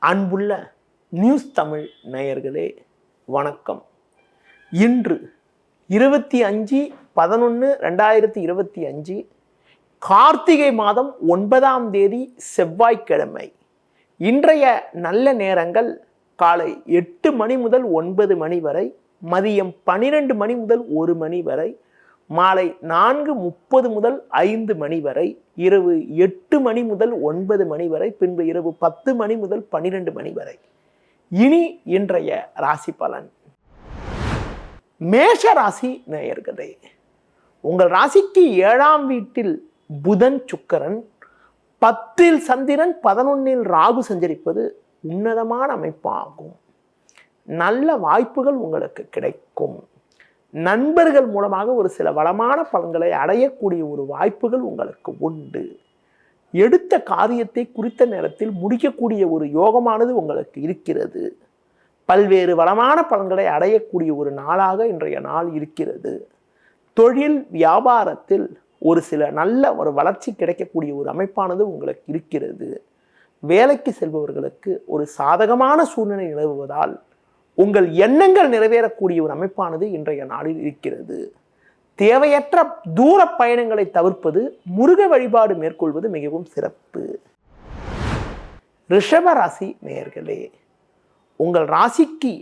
அன்புள்ள நியூஸ் தமிழ் நேயர்களே வணக்கம். இன்று 25/11/2025 கார்த்திகை மாதம் 9ஆம் தேதி செவ்வாய்க்கிழமை. இன்றைய நல்ல நேரங்கள் காலை 8 மணி முதல் 9 மணி வரை, மதியம் 12 மணி முதல் 1 மணி வரை, மாலை 4:30 முதல் 5 மணி வரை, இரவு 8 மணி முதல் 9 மணி வரை, பின்பு இரவு 10 மணி முதல் 12 மணி வரை. இனி இன்றைய ராசி பலன். மேஷ ராசி நேயர்களே, உங்கள் ராசிக்கு 7ஆம் வீட்டில் புதன் சுக்கிரன், 10இல் சந்திரன், 11இல் ராகு சஞ்சரிப்பது உன்னதமான அமைப்பாகும். நல்ல வாய்ப்புகள் உங்களுக்கு கிடைக்கும். நண்பர்கள் மூலமாக ஒரு சில வளமான பலன்களை அடையக்கூடிய ஒரு வாய்ப்புகள் உங்களுக்கு உண்டு. எடுத்த காரியத்தை குறித்த நேரத்தில் முடிக்கக்கூடிய ஒரு யோகமானது உங்களுக்கு இருக்கிறது. பல்வேறு வளமான பலன்களை அடையக்கூடிய ஒரு நாளாக இன்றைய நாள் இருக்கிறது. தொழில் வியாபாரத்தில் ஒரு சில நல்ல ஒரு வளர்ச்சி கிடைக்கக்கூடிய ஒரு அமைப்பானது உங்களுக்கு இருக்கிறது. வேலைக்கு செல்பவர்களுக்கு ஒரு சாதகமான சூழ்நிலை நிலவுவதால் உங்கள் எண்ணங்கள் நிறைவேறக்கூடிய ஒரு அமைப்பானது இன்றைய நாளில் இருக்கிறது. தேவையற்ற தூர பயணங்களை தவிர்ப்பது, முருக வழிபாடு மேற்கொள்வது மிகவும் சிறப்பு. ரிஷப ராசி நேயர்களே, உங்கள் ராசிக்கு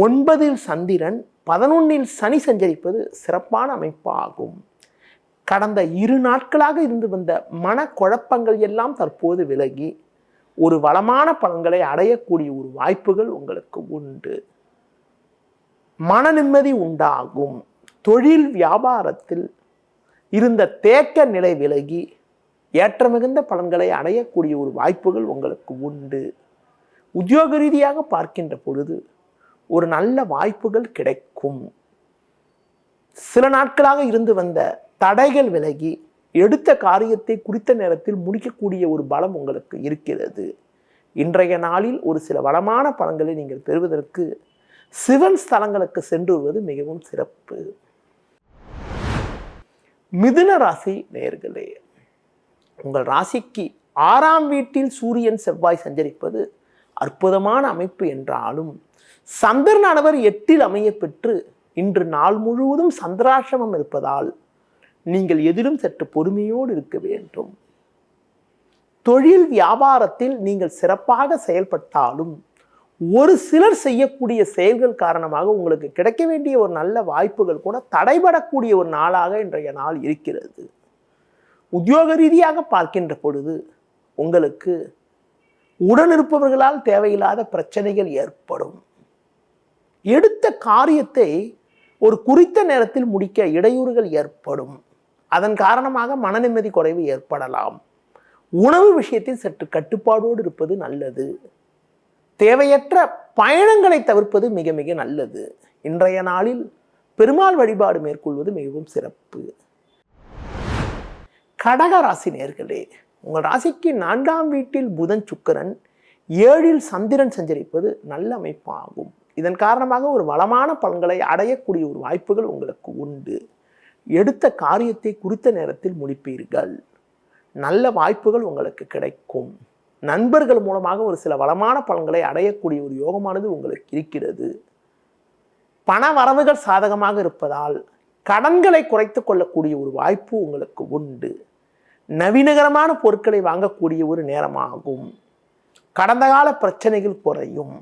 9இல் சந்திரன், 11இல் சனி சஞ்சரிப்பது சிறப்பான அமைப்பாகும். கடந்த 2 நாட்களாக இருந்து வந்த மனக்குழப்பங்கள் எல்லாம் தற்போது விலகி ஒரு வளமான பலன்களை அடையக்கூடிய ஒரு வாய்ப்புகள் உங்களுக்கு உண்டு. மன நிம்மதி உண்டாகும். தொழில் வியாபாரத்தில் இருந்த தேக்க நிலை விலகி ஏற்ற மிகுந்த பலன்களை அடையக்கூடிய ஒரு வாய்ப்புகள் உங்களுக்கு உண்டு. உத்தியோக ரீதியாக பார்க்கின்ற பொழுது ஒரு நல்ல வாய்ப்புகள் கிடைக்கும். சில நாட்களாக இருந்து வந்த தடைகள் விலகி எடுத்த காரியத்தை குறித்த நேரத்தில் முடிக்கக்கூடிய ஒரு பலம் உங்களுக்கு இருக்கிறது. இன்றைய நாளில் ஒரு சில வளமான பலன்களை நீங்கள் பெறுவதற்கு சிவன் ஸ்தலங்களுக்கு சென்று வருவது மிகவும் சிறப்பு. மிதுன ராசி நேயர்களே, உங்கள் ராசிக்கு 6ஆம் வீட்டில் சூரியன் செவ்வாய் சஞ்சரிப்பது அற்புதமான அமைப்பு என்றாலும் சந்திரனானவர் 8இல் அமைய பெற்று இன்று நாள் முழுவதும் சந்திராசிரமம் இருப்பதால் நீங்கள் எதிலும் சற்று பொறுமையோடு இருக்க வேண்டும். தொழில் வியாபாரத்தில் நீங்கள் சிறப்பாக செயல்பட்டாலும் ஒரு சிலர் செய்யக்கூடிய செயல்கள் காரணமாக உங்களுக்கு கிடைக்க வேண்டிய ஒரு நல்ல வாய்ப்புகள் கூட தடைபடக்கூடிய ஒரு நாளாக இன்றைய நாள் இருக்கிறது. உத்தியோக ரீதியாக பார்க்கின்ற பொழுது உங்களுக்கு உடனிருப்பவர்களால் தேவையில்லாத பிரச்சனைகள் ஏற்படும். எடுத்த காரியத்தை ஒரு குறித்த நேரத்தில் முடிக்க இடையூறுகள் ஏற்படும். அதன் காரணமாக மன நிம்மதி குறைவு ஏற்படலாம். உணவு விஷயத்தில் சற்று கட்டுப்பாடோடு இருப்பது நல்லது. தேவையற்ற பயணங்களை தவிர்ப்பது மிக மிக நல்லது. இன்றைய நாளில் பெருமாள் வழிபாடு மேற்கொள்வது மிகவும் சிறப்பு. கடக ராசி நேயர்களே, உங்கள் ராசிக்கு 4ஆம் வீட்டில் புதன் சுக்கிரன், 7இல் சந்திரன் சஞ்சரிப்பது நல்ல அமைப்பாகும். இதன் காரணமாக ஒரு வளமான பலன்களை அடையக்கூடிய ஒரு வாய்ப்புகள் உங்களுக்கு உண்டு. எடுத்த காரியத்தை குறித்த நேரத்தில் முடிப்பீர்கள். நல்ல வாய்ப்புகள் உங்களுக்கு கிடைக்கும். நண்பர்கள் மூலமாக ஒரு சில வளமான பலன்களை அடையக்கூடிய ஒரு யோகமானது உங்களுக்கு இருக்கிறது. பண வரவுகள் சாதகமாக இருப்பதால் கடன்களை குறைத்து கொள்ளக்கூடிய ஒரு வாய்ப்பு உங்களுக்கு உண்டு. நவீனகரமான பொருட்களை வாங்கக்கூடிய ஒரு நேரமாகும். கடந்த கால பிரச்சனைகள் குறையும்.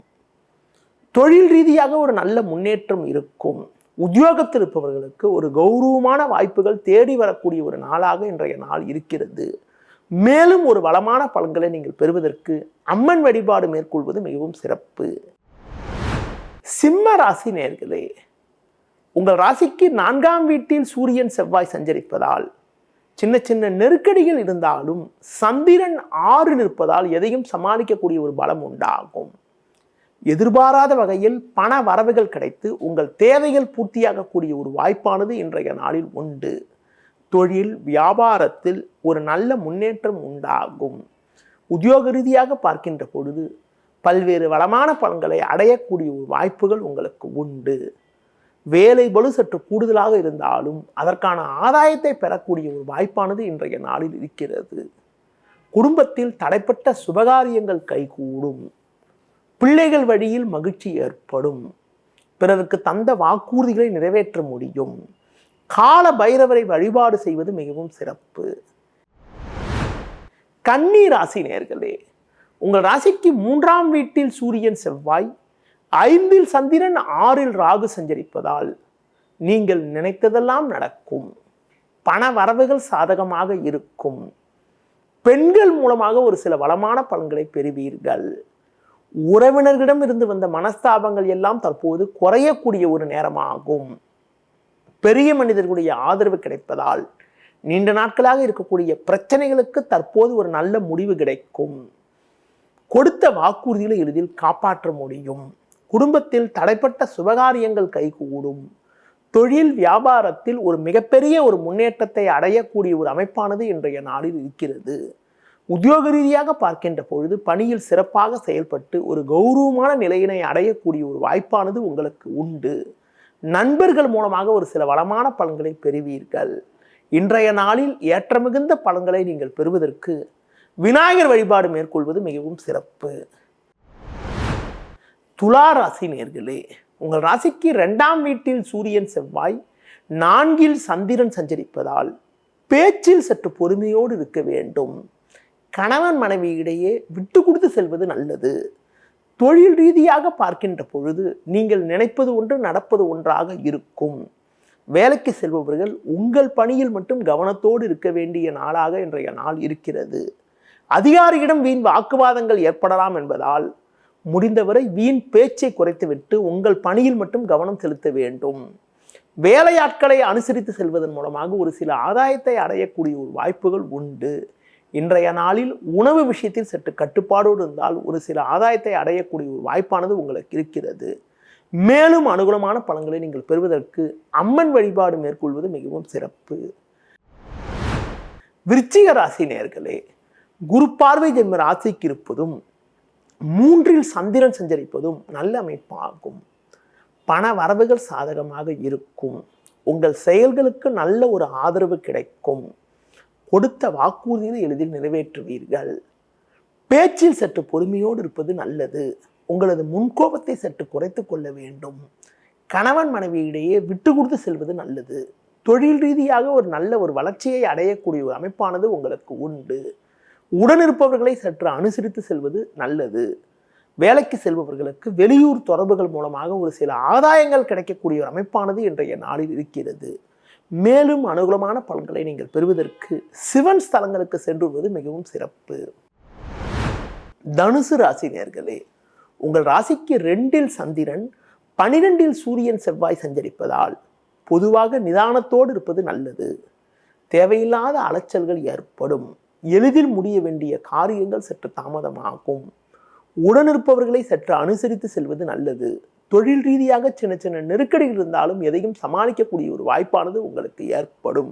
தொழில் ரீதியாக ஒரு நல்ல முன்னேற்றம் இருக்கும். உத்தியோகத்தில் இருப்பவர்களுக்கு ஒரு கௌரவமான வாய்ப்புகள் தேடி வரக்கூடிய ஒரு நாளாக இன்றைய நாள் இருக்கிறது. மேலும் ஒரு வளமான பலன்களை நீங்கள் பெறுவதற்கு அம்மன் வழிபாடு மேற்கொள்வது மிகவும் சிறப்பு. சிம்ம ராசி நேயர்களே, உங்கள் ராசிக்கு 4ஆம் வீட்டில் சூரியன் செவ்வாய் சஞ்சரிப்பதால் சின்ன சின்ன நெருக்கடிகள் இருந்தாலும் சந்திரன் 6இல் இருப்பதால் எதையும் சமாளிக்கக்கூடிய ஒரு பலம் உண்டாகும். எதிர்பாராத வகையில் பண வரவுகள் கிடைத்து உங்கள் தேவைகள் பூர்த்தியாகக்கூடிய ஒரு வாய்ப்பானது இன்றைய நாளில் உண்டு. தொழில் வியாபாரத்தில் ஒரு நல்ல முன்னேற்றம் உண்டாகும். உத்தியோக ரீதியாக பார்க்கின்ற பொழுது பல்வேறு வளமான பலன்களை அடையக்கூடிய ஒரு வாய்ப்புகள் உங்களுக்கு உண்டு. வேலை பளு சற்று கூடுதலாக இருந்தாலும் அதற்கான ஆதாயத்தை பெறக்கூடிய ஒரு வாய்ப்பானது இன்றைய நாளில் இருக்கிறது. குடும்பத்தில் தடைப்பட்ட சுபகாரியங்கள் கைகூடும். பிள்ளைகள் வழியில் மகிழ்ச்சி ஏற்படும். பிறருக்கு தந்த வாக்குறுதிகளை நிறைவேற்ற முடியும். கால பைரவரை வழிபாடு செய்வது மிகவும் சிறப்பு. கன்னி ராசி நேயர்களே, உங்கள் ராசிக்கு 3ஆம் வீட்டில் சூரியன் செவ்வாய், 5இல் சந்திரன், 6இல் ராகு சஞ்சரிப்பதால் நீங்கள் நினைத்ததெல்லாம் நடக்கும். பண வரவுகள் சாதகமாக இருக்கும். பெண்கள் மூலமாக ஒரு சில வளமான பலன்களை பெறுவீர்கள். உறவினர்களிடம் இருந்து வந்த மனஸ்தாபங்கள் எல்லாம் தற்போது குறையக்கூடிய ஒரு நேரமாகும். பெரிய மனிதர்களுடைய ஆதரவு கிடைப்பதால் நீண்ட நாட்களாக இருக்கக்கூடிய பிரச்சனைகளுக்கு தற்போது ஒரு நல்ல முடிவு கிடைக்கும். கொடுத்த வாக்குறுதிகளை எளிதில் காப்பாற்ற முடியும். குடும்பத்தில் தடைப்பட்ட சுபகாரியங்கள் கைகூடும். தொழில் வியாபாரத்தில் ஒரு மிகப்பெரிய ஒரு முன்னேற்றத்தை அடையக்கூடிய ஒரு அமைப்பானது இன்றைய நாளில் இருக்கிறது. உத்தியோக ரீதியாக பார்க்கின்ற பொழுது பணியில் சிறப்பாக செயல்பட்டு ஒரு கௌரவமான நிலையினை அடையக்கூடிய ஒரு வாய்ப்பானது உங்களுக்கு உண்டு. நண்பர்கள் மூலமாக ஒரு சில வளமான பலன்களை பெறுவீர்கள். இன்றைய நாளில் ஏற்றமிகுந்த பலன்களை நீங்கள் பெறுவதற்கு விநாயகர் வழிபாடு மேற்கொள்வது மிகவும் சிறப்பு. துலா ராசி நேயர்களே, உங்கள் ராசிக்கு 2ஆம் வீட்டில் சூரியன் செவ்வாய், 4இல் சந்திரன் சஞ்சரிப்பதால் பேச்சில் சற்று பொறுமையோடு இருக்க வேண்டும். கணவன் மனைவியிடையே விட்டு கொடுத்து செல்வது நல்லது. தொழில் ரீதியாக பார்க்கின்ற பொழுது நீங்கள் நினைப்பது ஒன்று நடப்பது ஒன்றாக இருக்கும். வேலைக்கு செல்பவர்கள் உங்கள் பணியில் மட்டும் கவனத்தோடு இருக்க வேண்டிய நாளாக இன்றைய நாள் இருக்கிறது. அதிகாரியிடம் வீண் வாக்குவாதங்கள் ஏற்படலாம் என்பதால் முடிந்தவரை வீண் பேச்சை குறைத்துவிட்டு உங்கள் பணியில் மட்டும் கவனம் செலுத்த வேண்டும். வேலையாட்களை அனுசரித்து செல்வதன் மூலமாக ஒரு சில ஆதாயத்தை அடையக்கூடிய ஒரு வாய்ப்புகள் உண்டு. இன்றைய நாளில் உணவு விஷயத்தில் சற்று கட்டுப்பாடோடு இருந்தால் ஒரு சில ஆதாயத்தை அடையக்கூடிய ஒரு வாய்ப்பானது உங்களுக்கு இருக்கிறது. மேலும் அனுகூலமான பலன்களை நீங்கள் பெறுவதற்கு அம்மன் வழிபாடு மேற்கொள்வது மிகவும் சிறப்பு. விருச்சிக ராசி நேயர்களே, குரு பார்வை ஜென்ம ராசிக்கு இருப்பதும் 3இல் சந்திரன் சஞ்சரிப்பதும் நல்ல அமைப்பாகும். பண வரவுகள் சாதகமாக இருக்கும். உங்கள் செயல்களுக்கு நல்ல ஒரு ஆதரவு கிடைக்கும். கொடுத்த வாக்குறுதிகளை எளிதில் நிறைவேற்றுவீர்கள். பேச்சில் சற்று பொறுமையோடு இருப்பது நல்லது. உங்களது முன்கோபத்தை சற்று குறைத்து கொள்ள வேண்டும். கணவன் மனைவியிடையே விட்டு கொடுத்து செல்வது நல்லது. தொழில் ரீதியாக ஒரு நல்ல ஒரு வளர்ச்சியை அடையக்கூடிய ஒரு அமைப்பானது உங்களுக்கு உண்டு. உடனிருப்பவர்களை சற்று அனுசரித்து செல்வது நல்லது. வேலைக்கு செல்பவர்களுக்கு வெளியூர் தொடர்புகள் மூலமாக ஒரு சில ஆதாயங்கள் கிடைக்கக்கூடிய ஒரு அமைப்பானது இன்றைய நாளில் இருக்கிறது. மேலும் அனுகூலமான பலன்களை நீங்கள் பெறுவதற்கு சிவன் ஸ்தலங்களுக்கு சென்றுவது மிகவும் சிறப்பு. தனுசு ராசி நேயர்களே, உங்கள் ராசிக்கு 2இல் சந்திரன், 12இல் சூரியன் செவ்வாய் சஞ்சரிப்பதால் பொதுவாக நிதானத்தோடு இருப்பது நல்லது. தேவையில்லாத அலைச்சல்கள் ஏற்படும். எளிதில் முடிய வேண்டிய காரியங்கள் சற்று தாமதமாகும். உடனிருப்பவர்களை சற்று அனுசரித்து செல்வது நல்லது. தொழில் ரீதியாக சின்ன சின்ன நெருக்கடிகள் இருந்தாலும் எதையும் சமாளிக்கக்கூடிய ஒரு வாய்ப்பானது உங்களுக்கு ஏற்படும்.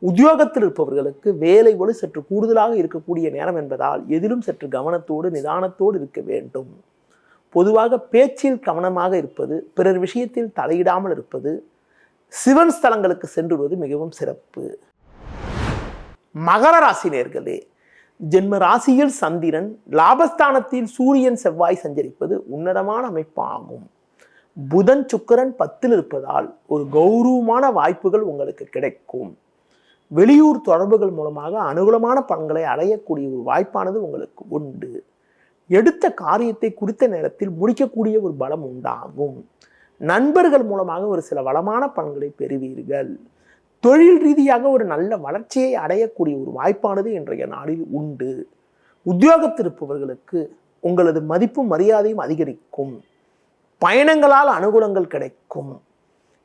உத்தியோகத்தில் இருப்பவர்களுக்கு வேலை ஒளி சற்று கூடுதலாக இருக்கக்கூடிய நேரம் என்பதால் எதிலும் சற்று கவனத்தோடு நிதானத்தோடு இருக்க வேண்டும். பொதுவாக பேச்சில் கவனமாக இருப்பது, பிறர் விஷயத்தில் தலையிடாமல் இருப்பது, சிவன் ஸ்தலங்களுக்கு சென்றுவது மிகவும் சிறப்பு. மகர ராசி நேயர்களே, ஜென்ம ராசியில் சந்திரன், லாபஸ்தானத்தில் சூரியன் செவ்வாய் சஞ்சரிப்பது உன்னதமான அமைப்பாகும். புதன் சுக்கிரன் 10இல் இருப்பதால் ஒரு கௌரவமான வாய்ப்புகள் உங்களுக்கு கிடைக்கும். வெளியூர் தொடர்புகள் மூலமாக அனுகூலமான பலன்களை அடையக்கூடிய ஒரு வாய்ப்பானது உங்களுக்கு உண்டு. எடுத்த காரியத்தை குறித்த நேரத்தில் முடிக்கக்கூடிய ஒரு பலம் உண்டாகும். நண்பர்கள் மூலமாக ஒரு சில வளமான பலன்களை பெறுவீர்கள். தொழில் ரீதியாக ஒரு நல்ல வளர்ச்சியை அடையக்கூடிய ஒரு வாய்ப்பானது இன்றைய நாளில் உண்டு. உத்தியோகத்தில் இருப்பவர்களுக்கு உங்களது மதிப்பும் மரியாதையும் அதிகரிக்கும். பயணங்களால் அனுகூலங்கள் கிடைக்கும்.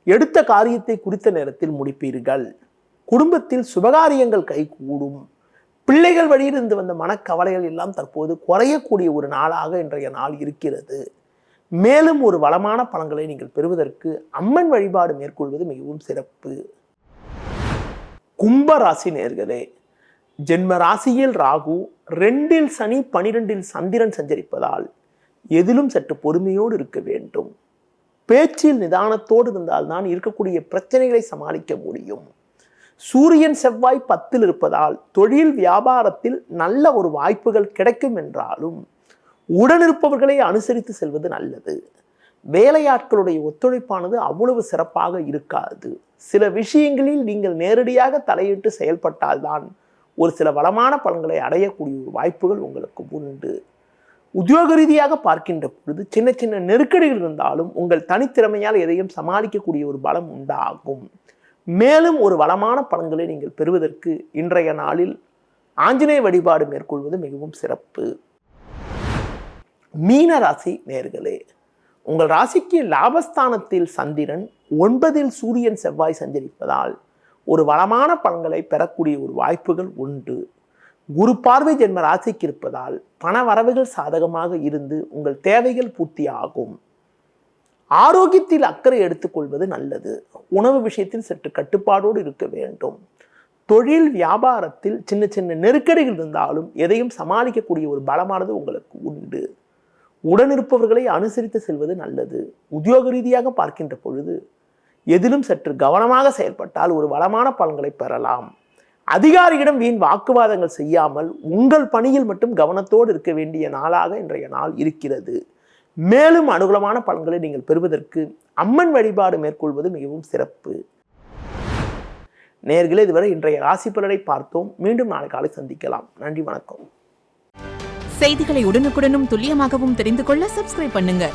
எடுத்த காரியத்தை குறித்த நேரத்தில் முடிப்பீர்கள். குடும்பத்தில் சுபகாரியங்கள் கைகூடும். பிள்ளைகள் வழியிலிருந்து வந்த மனக்கவலைகள் எல்லாம் தற்போது குறையக்கூடிய ஒரு நாளாக இன்றைய நாள் இருக்கிறது. மேலும் ஒரு வளமான பலன்களை நீங்கள் பெறுவதற்கு அம்மன் வழிபாடு மேற்கொள்வது மிகவும் சிறப்பு. கும்ப ராசி நேயர்களே, ஜென்ம ராசியில் ராகு, 2இல் சனி, 12இல் சந்திரன் சஞ்சரிப்பதால் எதிலும் சற்று பொறுமையோடு இருக்க வேண்டும். பேச்சில் நிதானத்தோடு இருந்தால்தான் இருக்கக்கூடிய பிரச்சனைகளை சமாளிக்க முடியும். சூரியன் செவ்வாய் 10இல் இருப்பதால் தொழில் வியாபாரத்தில் நல்ல ஒரு வாய்ப்புகள் கிடைக்கும் என்றாலும் உடனிருப்பவர்களை அனுசரித்து செல்வது நல்லது. வேலையாட்களுடைய ஒத்துழைப்பானது அவ்வளவு சிறப்பாக இருக்காது. சில விஷயங்களில் நீங்கள் நேரடியாக தலையிட்டு செயல்பட்டால்தான் ஒரு சில வளமான பலன்களை அடையக்கூடிய வாய்ப்புகள் உங்களுக்கு உண்டு. உத்தியோக ரீதியாக பார்க்கின்ற பொழுது சின்ன சின்ன நெருக்கடிகள் இருந்தாலும் உங்கள் தனித்திறமையால் எதையும் சமாளிக்கக்கூடிய ஒரு பலம் உண்டாகும். மேலும் ஒரு வளமான பலன்களை நீங்கள் பெறுவதற்கு இன்றைய நாளில் ஆஞ்சநேய வழிபாடு மேற்கொள்வது மிகவும் சிறப்பு. மீன ராசி நேயர்களே, உங்கள் ராசிக்கு லாபஸ்தானத்தில் சந்திரன், 9ல் சூரியன் செவ்வாய் சஞ்சரிப்பதால் ஒரு வளமான பலன்களை பெறக்கூடிய ஒரு வாய்ப்புகள் உண்டு. குரு பார்வை ஜென்ம ராசிக்கு இருப்பதால் பண வரவுகள் சாதகமாக இருந்து உங்கள் தேவைகள் பூர்த்தியாகும். ஆரோக்கியத்தில் அக்கறை எடுத்துக்கொள்வது நல்லது. உணவு விஷயத்தில் சற்று கட்டுப்பாடோடு இருக்க வேண்டும். தொழில் வியாபாரத்தில் சின்ன சின்ன நெருக்கடிகள் இருந்தாலும் எதையும் சமாளிக்கக்கூடிய ஒரு பலமானது உங்களுக்கு உண்டு. உடனிருப்பவர்களை அனுசரித்து செல்வது நல்லது. உத்தியோக ரீதியாக பார்க்கின்ற பொழுது எதிலும் சற்று கவனமாக செயல்பட்டால் ஒரு வளமான பலன்களை பெறலாம். அதிகாரியிடம் வீண் வாக்குவாதங்கள் செய்யாமல் உங்கள் பணியில் மட்டும் கவனத்தோடு இருக்க வேண்டிய நாளாக இன்றைய நாள் இருக்கிறது. மேலும் அனுகூலமான பலன்களை நீங்கள் பெறுவதற்கு அம்மன் வழிபாடு மேற்கொள்வது மிகவும் சிறப்பு. நேயர்களே, இதுவரை இன்றைய ராசி பலனை பார்த்தோம். மீண்டும் நாளை காலை சந்திக்கலாம். நன்றி, வணக்கம். செய்திகளை உடனுக்குடனும் துல்லியமாகவும் தெரிந்து கொள்ள சப்ஸ்கிரைப் பண்ணுங்க.